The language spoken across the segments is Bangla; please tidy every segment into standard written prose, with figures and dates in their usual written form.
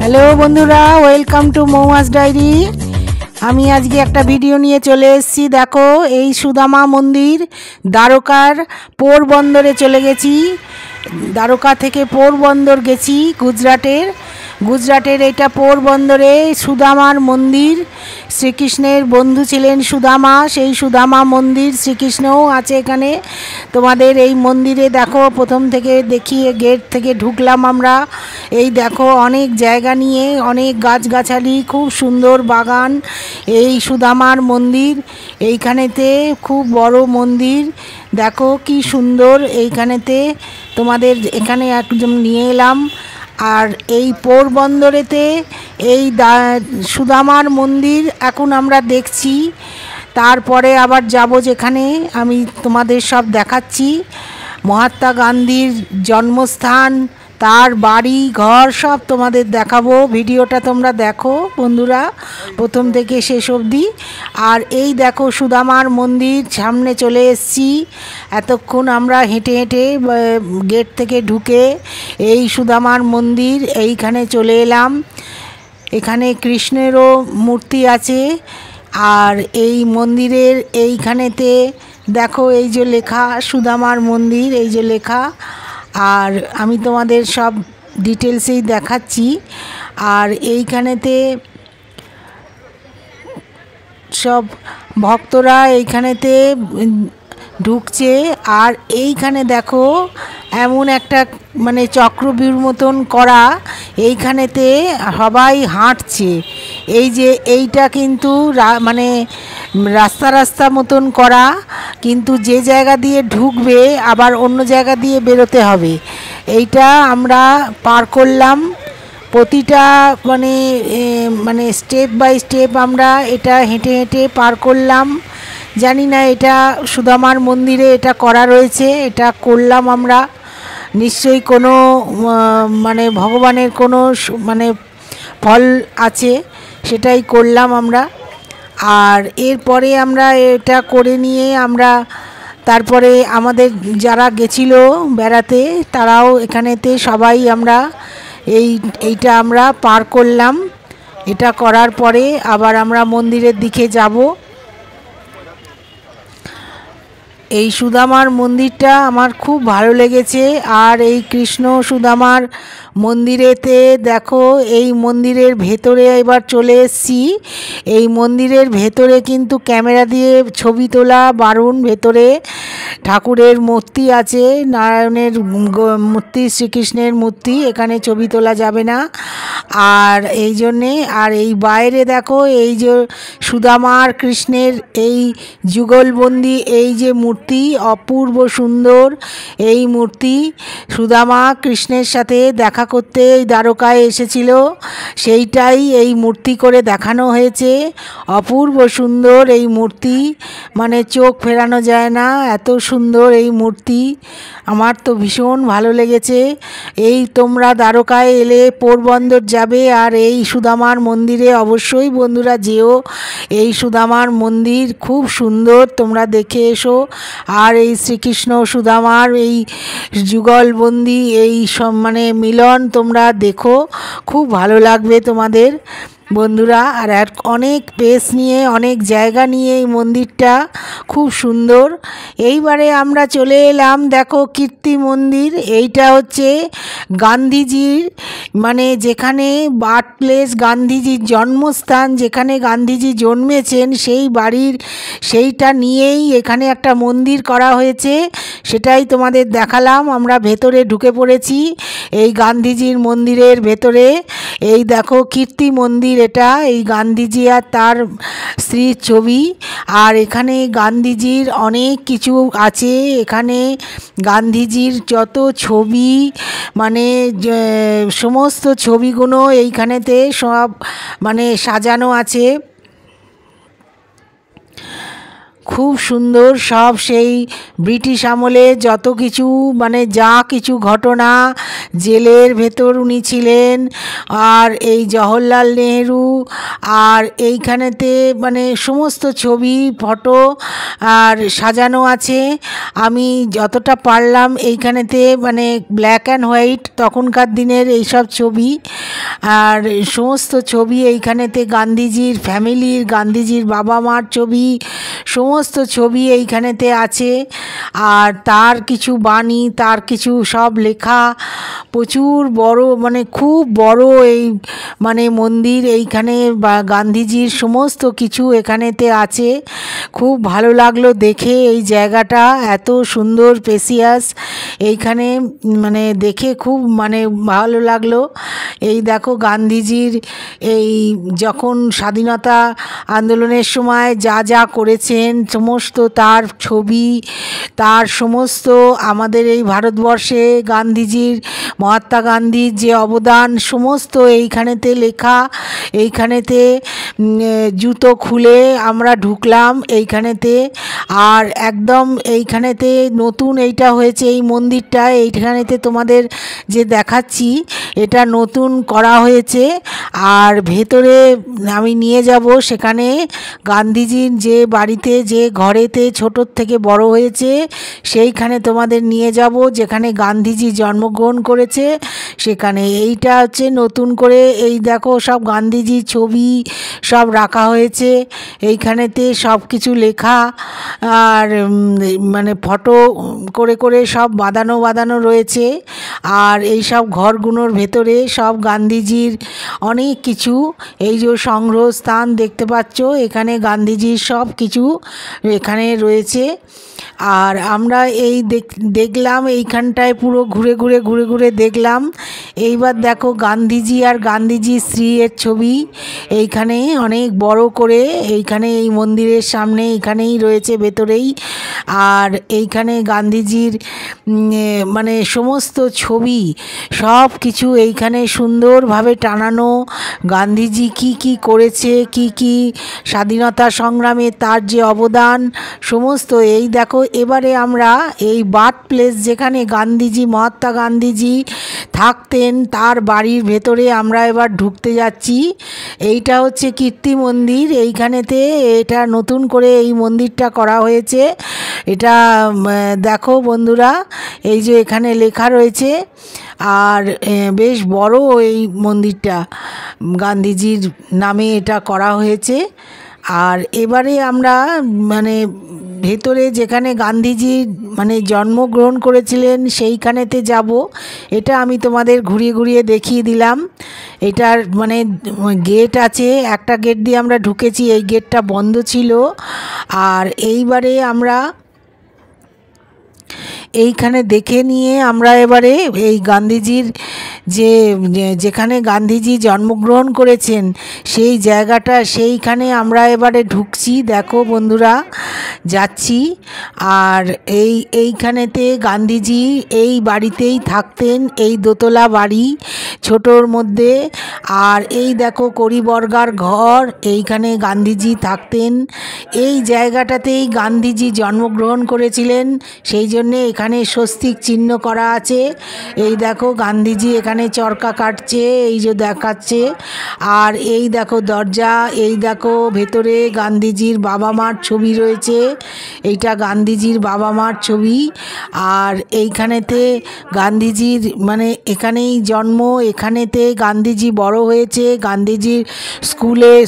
হ্যালো বন্ধুরা, ওয়েলকাম টু মৌমাস ডায়েরি। আমি আজকে একটা ভিডিও নিয়ে চলে এসেছি। দেখো, এই সুদামা মন্দির দ্বারকার পোরবন্দরে চলে গেছি। দ্বারকা থেকে পোরবন্দর গেছি গুজরাটের এটা পোরবন্দরে সুদামার মন্দির। শ্রীকৃষ্ণের বন্ধু ছিলেন সুদামা, সেই সুদামা মন্দির, শ্রীকৃষ্ণও আছে এখানে। তোমাদের এই মন্দিরে দেখো, প্রথম থেকে দেখিয়ে গেট থেকে ঢুকলাম আমরা। এই দেখো, অনেক জায়গা নিয়ে, অনেক গাছগাছালি, খুব সুন্দর বাগান। এই সুদামার মন্দির, এইখানেতে খুব বড় মন্দির। দেখো কি সুন্দর। এইখানেতে তোমাদের এখানে একদম নিয়ে এলাম। আর এই পোরবন্দরেতে এই সুদামার মন্দির এখন আমরা দেখছি। তারপরে আবার যাব যেখানে, আমি তোমাদের সব দেখাচ্ছি। মহাত্মা গান্ধীর জন্মস্থান, তার বাড়ি ঘর সব তোমাদের দেখাবো। ভিডিওটা তোমরা দেখো বন্ধুরা, প্রথম থেকে শেষ অবধি। আর এই দেখো সুদামার মন্দির, সামনে চলে এসেছি। এতক্ষণ আমরা হেঁটে হেঁটে গেট থেকে ঢুকে এই সুদামার মন্দির, এইখানে চলে এলাম। এখানে কৃষ্ণেরও মূর্তি আছে। আর এই মন্দিরের এইখানেতে দেখো, এই যে লেখা সুদামার মন্দির, এই যে লেখা। আর আমি তোমাদের সব ডিটেলসেই দেখাচ্ছি। আর এইখানেতে সব ভক্তরা এইখানেতে ঢুকছে। আর এইখানে দেখো, এমন একটা মানে চক্রবীর মতন করা, এইখানেতে সবাই হাঁটছে। এই যে এইটা কিন্তু মানে রাস্তা মতন করা, কিন্তু যে জায়গা দিয়ে ঢুকবে আবার অন্য জায়গা দিয়ে বেরোতে হবে। এইটা আমরা পার করলাম। প্রতিটা মানে স্টেপ বাই স্টেপ আমরা এটা হেঁটে হেঁটে পার করলাম। জানি না এটা সুদামার মন্দিরে এটা করা রয়েছে, এটা করলাম আমরা। নিশ্চয়ই কোনো মানে ভগবানের কোনো মানে ফল আছে, সেটাই করলাম আমরা। আর এরপরে আমরা এটা করে নিয়ে আমরা তারপরে আমাদের যারা গেছিল বেড়াতে, তারাও এখানেতে সবাই আমরা এইটা আমরা পার করলাম। এটা করার পরে আবার আমরা মন্দিরের দিকে যাব। এই সুদামার মন্দিরটা আমার খুব ভালো লেগেছে। আর এই কৃষ্ণ সুদামার মন্দিরেতে দেখো, এই মন্দিরের ভেতরে এবার চলে এসেছি। এই মন্দিরের ভেতরে কিন্তু ক্যামেরা দিয়ে ছবি তোলা বারণ। ভেতরে ঠাকুরের মূর্তি আছে, নারায়ণের মূর্তি, শ্রীকৃষ্ণের মূর্তি, এখানে ছবি তোলা যাবে না। আর এই জন্যে, আর এই বাইরে দেখো, এই যে সুদামা আর কৃষ্ণের এই যুগলবন্দি এই যে মূর্তি, অপূর্ব সুন্দর এই মূর্তি। সুদামা কৃষ্ণের সাথে দেখা করতে এই দ্বারকায় এসেছিল, সেইটাই এই মূর্তি করে দেখানো হয়েছে। অপূর্ব সুন্দর এই মূর্তি, মানে চোখ ফেরানো যায় না, এত সুন্দর এই মূর্তি। আমার তো ভীষণ ভালো লেগেছে। এই তোমরা দ্বারকায় এলে পোরবন্দর যাবে, আর এই সুদামার মন্দিরে অবশ্যই বন্ধুরা যেও। এই সুদামার মন্দির খুব সুন্দর, তোমরা দেখে এসো। আর এই শ্রীকৃষ্ণ সুদামার এই যুগলবন্দি এই সব মানে মিলন তোমরা দেখো, খুব ভালো লাগবে তোমাদের বন্ধুরা। আর অনেক পেস নিয়ে, অনেক জায়গা নিয়ে এই মন্দিরটা খুব সুন্দর। এইবারে আমরা চলে এলাম, দেখো, কীর্তি মন্দির। এইটা হচ্ছে গান্ধীজির মানে যেখানে বার্থ প্লেস, গান্ধীজির জন্মস্থান, যেখানে গান্ধীজি জন্মেছেন, সেই বাড়ির সেইটা নিয়েই এখানে একটা মন্দির করা হয়েছে। সেটাই তোমাদের দেখালাম। আমরা ভেতরে ঢুকে পড়েছি এই গান্ধীজির মন্দিরের ভেতরে। এই দেখো কীর্তি মন্দির, এটা এই গান্ধীজি আর তার স্ত্রীর ছবি। আর এখানে গান্ধীজির অনেক কিছু আছে। এখানে গান্ধীজির যত ছবি, মানে সমস্ত ছবিগুলো এইখানেতে সব মানে সাজানো আছে। খুব সুন্দর সব সেই ব্রিটিশ আমলে যত কিছু মানে যা কিছু ঘটনা, জেলের ভেতর উনি ছিলেন, আর এই জওহরলাল নেহেরু, আর এইখানেতে মানে সমস্ত ছবি ফটো আর সাজানো আছে। আমি যতটা পারলাম এইখানেতে মানে ব্ল্যাক অ্যান্ড হোয়াইট তখনকার দিনের এইসব ছবি, আর সমস্ত ছবি এইখানেতে গান্ধীজির ফ্যামিলির, গান্ধীজির বাবা মার ছবি, সমস্ত ছবি এইখানেতে আছে। আর তার কিছু বাণী, তার কিছু সব লেখা, প্রচুর বড় মানে খুব বড় এই মানে মন্দির এইখানে, বা গান্ধীজির সমস্ত কিছু এখানেতে আছে। খুব ভালো লাগলো দেখে এই জায়গাটা, এত সুন্দর স্পেসিয়াস এইখানে, মানে দেখে খুব মানে ভালো লাগলো। এই দেখো গান্ধীজির এই যখন স্বাধীনতা আন্দোলনের সময় যা যা করেছেন সমস্ত তার ছবি, তার সমস্ত আমাদের এই ভারতবর্ষে গান্ধীজির, মহাত্মা গান্ধীর যে অবদান সমস্ত এইখানেতে লেখা। এইখানেতে জুতো খুলে আমরা ঢুকলাম এইখানেতে, আর একদম এইখানেতে নতুন এইটা হয়েছে এই মন্দিরটা, এইখানেতে তোমাদের যে দেখাচ্ছি এটা নতুন করা হয়েছে। আর ভেতরে আমি নিয়ে যাব, সেখানে গান্ধীজির যে বাড়িতে যে ঘরেতে ছোটোর থেকে বড় হয়েছে সেইখানে তোমাদের নিয়ে যাব, যেখানে গান্ধীজি জন্মগ্রহণ করেছে সেখানে। এইটা হচ্ছে নতুন করে এই দেখো সব গান্ধীজির ছবি সব রাখা হয়েছে এইখানেতে, সব কিছু লেখা আর মানে ফটো করে করে সব বাঁধানো বাঁধানো রয়েছে। আর এই সব ঘরগুলোর ভেতরে সব গান্ধীজির অনেক কিছু, এই যে সংগ্রহস্থান দেখতে পাচ্ছ, এখানে গান্ধীজির সব কিছু এখানে রয়েছে। আর আমরা এই দেখলাম এইখানটায় পুরো ঘুরে ঘুরে ঘুরে ঘুরে দেখলাম। এইবার দেখো গান্ধীজি আর গান্ধীজির স্ত্রীর ছবি এইখানে অনেক বড় করে এইখানে এই মন্দিরের সামনে এইখানেই রয়েছে ভেতরেই। আর এইখানে গান্ধীজির মানে সমস্ত ছবি সব কিছু এইখানে সুন্দরভাবে টানানো। গান্ধীজি কি কি করেছে, কি কি স্বাধীনতা সংগ্রামে তার যে অবদান সমস্ত এই দেখো। এবারে আমরা এই বার্থ প্লেস যেখানে গান্ধীজি, মহাত্মা গান্ধীজি থাকতেন তার বাড়ির ভেতরে আমরা এবার ঢুকতে যাচ্ছি। এইটা হচ্ছে কীর্তি মন্দির। এইখানেতে এটা নতুন করে এই মন্দিরটা করা হয়েছে। এটা দেখো বন্ধুরা, এই যে এখানে লেখা রয়েছে, আর বেশ বড় এই মন্দিরটা, গান্ধীজির নামে এটা করা হয়েছে। আর এবারে আমরা মানে ভেতরে যেখানে গান্ধীজি মানে জন্মগ্রহণ করেছিলেন সেইখানেতে যাব। এটা আমি তোমাদের ঘুরিয়ে ঘুরিয়ে দেখিয়ে দিলাম। এটার মানে গেট আছে, একটা গেট দিয়ে আমরা ঢুকেছি, এই গেটটা বন্ধ ছিল। আর এইবারে আমরা এইখানে দেখে নিয়ে আমরা এবারে এই গান্ধীজির যে যেখানে গান্ধীজি জন্মগ্রহণ করেছেন সেই জায়গাটা, সেইখানে আমরা এবারে ঢুকছি। দেখো বন্ধুরা, যাচ্ছি। আর এইখানেতে গান্ধীজি এই বাড়িতেই থাকতেন, এই দোতলা বাড়ি ছোটোর মধ্যে। আর এই দেখো করিবর্গার ঘর, এইখানে গান্ধীজি থাকতেন। এই জায়গাটাতেই গান্ধীজি জন্মগ্রহণ করেছিলেন, সেই জন্যে এখানে স্বস্তিক চিহ্ন করা আছে। এই দেখো গান্ধীজি এখানে চরকা কাটছে, এই যে দেখাচ্ছে। আর এই দেখো দরজা, এই দেখো ভেতরে গান্ধীজির বাবা মার ছবি রয়েছে। এইটা গান্ধীজির বাবা মার ছবি। আর এইখানেতে গান্ধীজির মানে এখানেই জন্ম, এখানেতে গান্ধীজি বড় হয়েছে। গান্ধীজির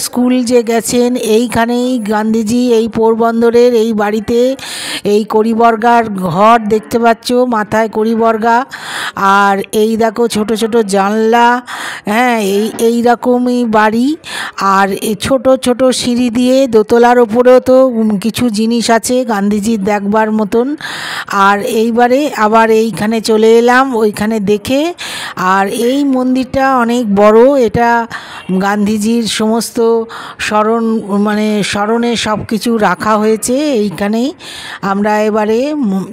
স্কুল যে গেছেন এইখানেই গান্ধীজি, এই পোরবন্দরের এই বাড়িতে, এই করিবর্গার ঘর দেখতে পাচ্ছ, মাথায় করিবর্গা। আর এই দেখো ছোট ছোট জানলা, হ্যাঁ এই রকমই বাড়ি। আর এই ছোট ছোট সিঁড়ি দিয়ে দোতলার ওপরেও তো কিছু জিনিস আছে গান্ধীজির দেখবার মতন। আর এইবারে আবার এইখানে চলে এলাম ওইখানে দেখে। আর এই মন্দিরটা অনেক বড়, এটা গান্ধীজির সমস্ত স্মরণে সব কিছু রাখা হয়েছে এইখানেই। আমরা এবারে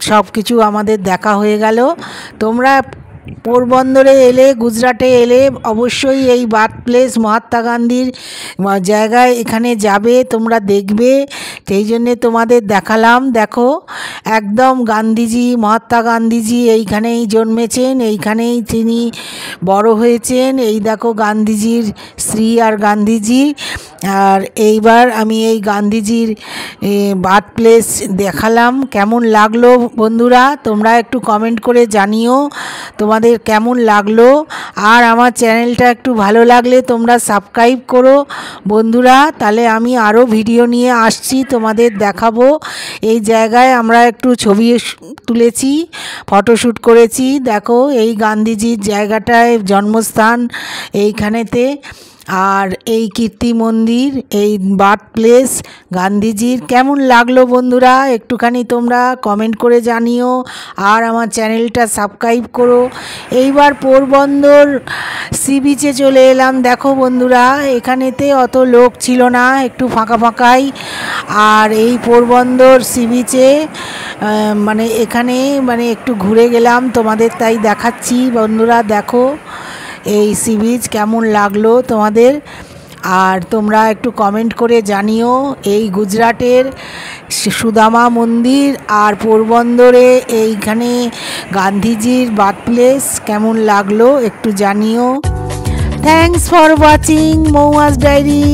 সব কিছু আমাদের দেখা হয়ে গেল। তোমরা পোরবন্দরে এলে, গুজরাটে এলে অবশ্যই এই বার্থ প্লেস মহাত্মা গান্ধীর জায়গায় এখানে যাবে, তোমরা দেখবে। সেই জন্যে তোমাদের দেখালাম। দেখো একদম গান্ধীজি, মহাত্মা গান্ধীজি এইখানেই জন্মেছেন, এইখানেই তিনি বড় হয়েছেন। এই দেখো গান্ধীজির স্ত্রী আর গান্ধীজি। আর এইবার আমি এই গান্ধীজির বার্থ প্লেস দেখালাম। কেমন লাগলো বন্ধুরা তোমরা একটু কমেন্ট করে জানিও তোমাদের কেমন লাগলো। আর আমার চ্যানেলটা একটু ভালো লাগলে তোমরা সাবস্ক্রাইব করো বন্ধুরা, তাহলে আমি আরও ভিডিও নিয়ে আসছি, তোমাদের দেখাবো। এই জায়গায় আমরা একটু ছবি তুলেছি, ফটোশ্যুট করেছি। দেখো এই গান্ধীজির জায়গাটায় জন্মস্থান এইখানেতে। আর এই কীর্তি মন্দির, এই বার্থ প্লেস গান্ধীজির। কেমন লাগলো বন্ধুরা একটুখানি তোমরা কমেন্ট করে জানিও, আর আমার চ্যানেলটা সাবস্ক্রাইব করো। এইবার পোরবন্দর সি বিচে চলে এলাম। দেখো বন্ধুরা এখানেতে অত লোক ছিল না, একটু ফাঁকা ফাঁকাই। আর এই পোরবন্দর সি বিচে মানে এখানে মানে একটু ঘুরে গেলাম, তোমাদের তাই দেখাচ্ছি বন্ধুরা। দেখো এই সি বিচ কেমন লাগলো তোমাদের, আর তোমরা একটু কমেন্ট করে জানিও। এই গুজরাটের সুদামা মন্দির আর পোরবন্দরে এইখানে গান্ধীজির বার্থ প্লেস কেমন লাগলো একটু জানিও। থ্যাঙ্কস ফর ওয়াচিং মৌয়াস ডায়েরি।